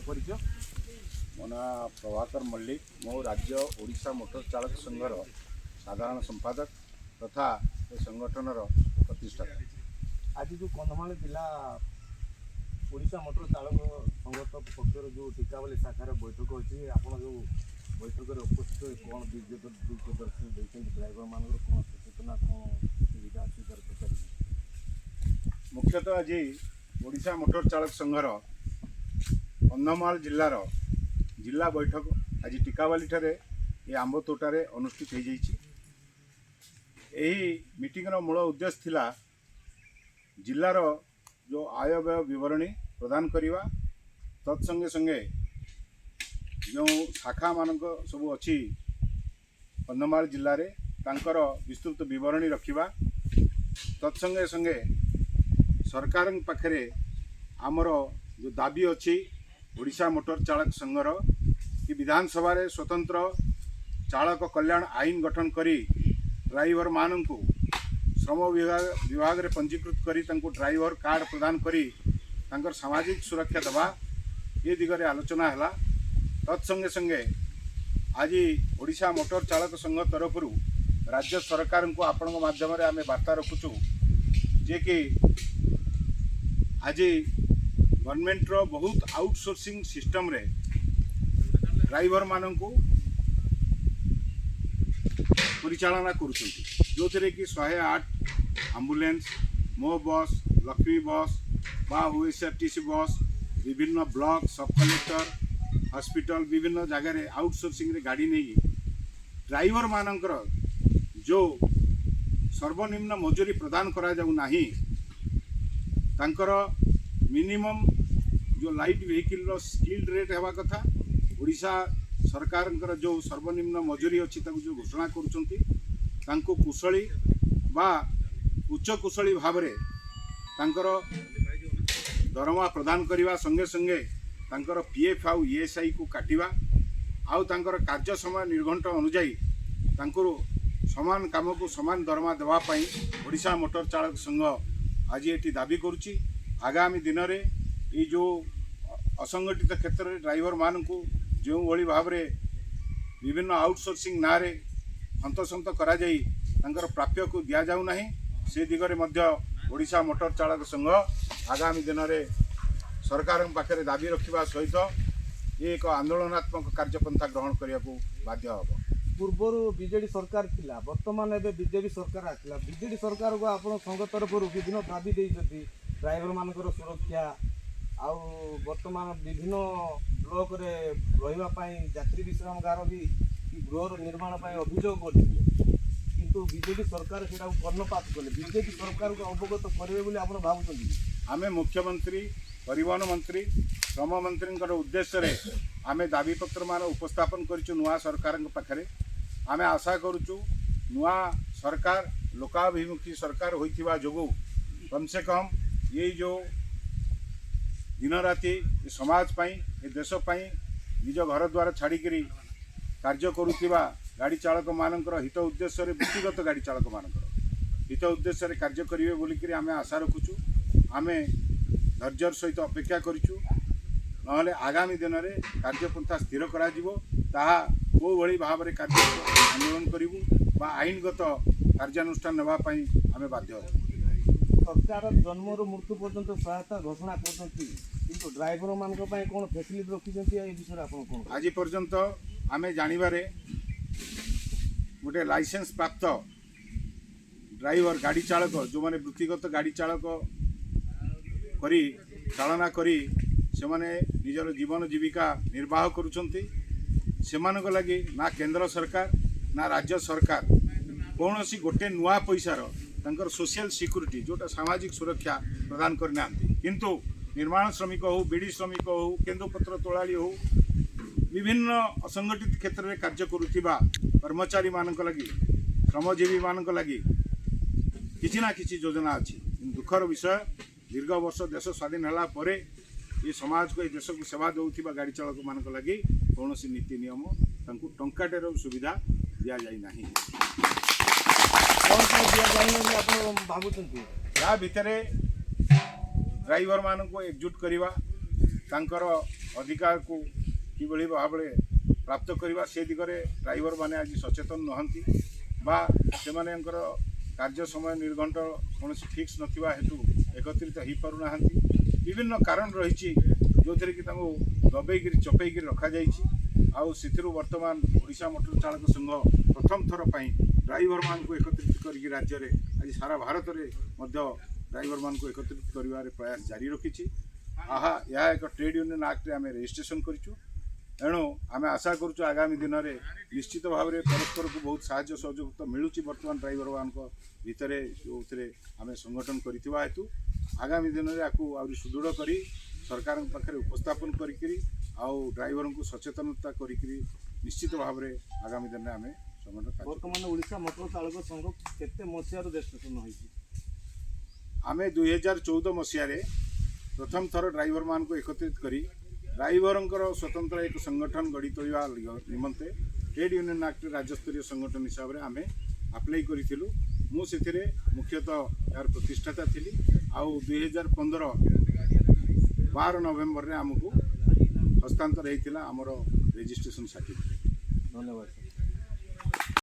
परिचय मो ना प्रभाकर मल्लिक मो राज्य ओडिशा मोटर चालक संघर साधारण संपादक तथा संगठन प्रतिष्ठाता। आज जो कंधमाल जिला ओडिशा मोटर चालक संघ पक्षर जो टिकावली शाखार बैठक अच्छी आप जो बैठक में उपस्थित कौन दिग्दर्शन देखते ड्राइवर मान कौन सचेतना कौन सुविधा अच्छी मुख्यतः आज ओडिशा मोटर चालक संघर कंधमाल जिलार जिला बैठक आज टिकावाली ठारे ये आंब तोटारे अनुष्ठित हो जाइए। मीटिंग मूल उद्देश्य थिला जिलार जो आय व्यय विवरणी प्रदान करवा तत्संगे संगे जो शाखा मानक सब अच्छी कंधमाल जिले में तांकर विस्तृत विवरणी रखा तत्संगे संगे सरकार पाखरे आमर जो दाबी अच्छी ओडिशा मोटर चालक संघर कि विधानसभा रे स्वतंत्र चालक कल्याण आईन गठन करी ड्राइवर मानू श्रम विभाग रे पंजीकृत करी ड्राइवर कार्ड प्रदान करी तांकर सामाजिक सुरक्षा दबा ये दिगरे आलोचना है। तत्संगे संगे आज ओडिशा मोटर चालक संघ तरफ राज्य सरकार को आपण माध्यम आम वार्ता रखुचु जे कि आज गवर्नमेंट रो बहुत आउटसोर्सिंग सिस्टम रे ड्राइवर मानू परिचालना करुछंती जो थे कि 108 एम्बुलेंस मो बस लक्ष्मी बस बा ओएसआरटीसी बस विभिन्न ब्लॉक सब कलेक्टर हॉस्पिटल विभिन्न जगह रे आउटसोर्सिंग रे गाड़ी नहीं ड्राइवर मानकर जो सर्वनिम्न मजूरी प्रदान करा जाऊ नाही तांकर मिनिमम जो लाइट व्हीकल रो स्किल्ड रेट हेबा कथा ओडिशा सरकार जो सर्वनिम्न मजूरी अच्छी जो घोषणा करुँच कुशली बा उच्च कुशली भाव में दरमा प्रदान करने संगे संगे तांकर पीएफ आउ ईएसआई को काटिबा आउ तांकर कार्य समय निर्घंट अनुजाई तांकर समान काम को समान दरमा देवाई ओडिशा मोटर चालक संघ आज ये दाबी करुच्ची। आगामी दिन में ये जो असंगठित क्षेत्र में ड्राइवर मान को जो भली भाव में विभिन्न आउटसोर्सिंग ना रे हंतसंत करा जाई तांकर प्राप्य को दिया जाऊ नाही से दिगरे मध्य ओडिशा मोटर चालक संघ आगामी दिन में सरकार पाखे दाबी रखा सहित ये एक आंदोलनात्मक कार्यपंथा ग्रहण करने को बाध्य हम। पूर्वर बीजेडी सरकार थिला वर्तमान एबे बीजेपी सरकार आसिला बीजेडी सरकार को आपण संघ तरफ विभिन्न दाबी देइछथि ड्राइवर मानकर सुरक्षा आउ वर्तमान विभिन्न ब्लॉक रे रहिबा पाई यात्री विश्रामगार भी गृह निर्माण पाई अभियोग करथिले किंतु बीजेपी सरकार सेटा कर्णपात कले बीजेपी सरकार को अवगत करबे बोली आपण भाबुछथि। आमे मुख्यमंत्री परिवहन मंत्री श्रम मंत्री उद्देश्य रे आमे दाबी पत्र मान उपस्थापन करिछु नुआ सरकार पाखरे आमे आशा करुचु नुआ सरकार लोकाभिमुखी सरकार होइथिबा जोगु कम से कम ये जो दिन राति समाज पाई ये देश पाई निज घर द्वार छाड़िकी कार्य करुवा गाड़ी चालक मानकर हित उद्देश्य व्यक्तिगत गाड़ी चालक मानकर हित उद्देश्य कार्य करेंगे बोलिकी आम आशा रखुचु आम धैर्यर सहित अपेक्षा करूँ ना आगामी दिन में कार्यपंथा स्थिर करा को भली भाव में कार्य आंदोलन करूँ बा आईनगत कार्यानुष्ठान नापी आम बाध्य। सरकार जन्म मृत्यु पर्यंत सहायता घोषणा कर ड्राइवर मान कौन फैसिलिटी रखी विषय आप आज पर्यंत आम जानवे गोटे लाइसेंस प्राप्त ड्राइवर गाड़ी चालक जो माने वृत्तिगत गाड़ी चालक करी चालना करी से माने निजर जीवन जीविका निर्वाह करुछंती सेमानक लगी ना केंद्र सरकार ना राज्य सरकार कौन सी गोटे नुआ पैसार तांकर सोशल सिक्यूरीटी जोटा सामाजिक सुरक्षा प्रदान करना किंतु निर्माण श्रमिक हो बीड़ी श्रमिक हो केंदुपत्र तोलाड़ी हो विभिन्न असंगठित क्षेत्र में कार्य करुवा कर्मचारी मानक लगी श्रमजीवी मानक लगी किसी ना किसी योजना अच्छी दुखर विषय दीर्घ वर्ष देश स्वाधीन होला परे ये समाज को ये देश को सेवा दौथिबा गाड़ी चालक मानक लगी कौन नीति नियम तांकु टंकाटेर सुविधा दिया जाई नाही। कौन कौन दिया जाए आप भावुंट या भितर ड्राइवर मान को एकजुट करवा तांकर अधिकार को किभली भाव प्राप्त करवा से दिगरे ड्राइवर माने आज सचेतन नहंती बा सेमानकर कार्य समय निर्घंट कौन फिक्स नथिबा हेतु एकत्रित हो पारुना विभिन्न कारण रही जो थे कि दबेक चपेक रखा आउ सिथिरु वर्तमान ओडिशा मोटर चालक संघ प्रथम थर पर ड्राइवर मान को एकत्रित करके राज्य में आज सारा भारत में ड्राइवर मान को एकत्रित कर प्रयास जारी रखी आहा यह एक ट्रेड यूनियन एक्ट आम रेजिस्ट्रेशन करूँ एणु आम आशा करुँ आगामी दिन में निश्चित भाव में परस्पर को बहुत साहाय्य सहयोग तो मिलूँ बर्तमान ड्राइवर मान भितर जो आम संगठन करथिबा हेतु आगामी दिन में आपको आहरी सुदृढ़ कर सरकार पाखे उपस्थापन करी आउ ड्राइवर को सचेतनता करी निश्चित भाव में आगामी दिन में आम संगठन बर्तमान ओडिशा मोटर चालक संघ केते मसीहार रेजिस्ट्रेशन होइछि आम 2014 मसीह प्रथम थर ड्राइवर मान को एकत्रित करी ड्राइवर स्वतंत्र एक संगठन गढ़ी तोड़ा निमंते ट्रेड यूनियन एक्ट राज्यस्तरीय संगठन हिसाब से आम आप्लाई करूँ मुझे मुख्यतः यार प्रतिष्ठाता थी आउ 2015 12 नवेम्बर में आमको हस्तांतर होता आमर रेजिस्ट्रेशन सर्टिफिकेट। धन्यवाद।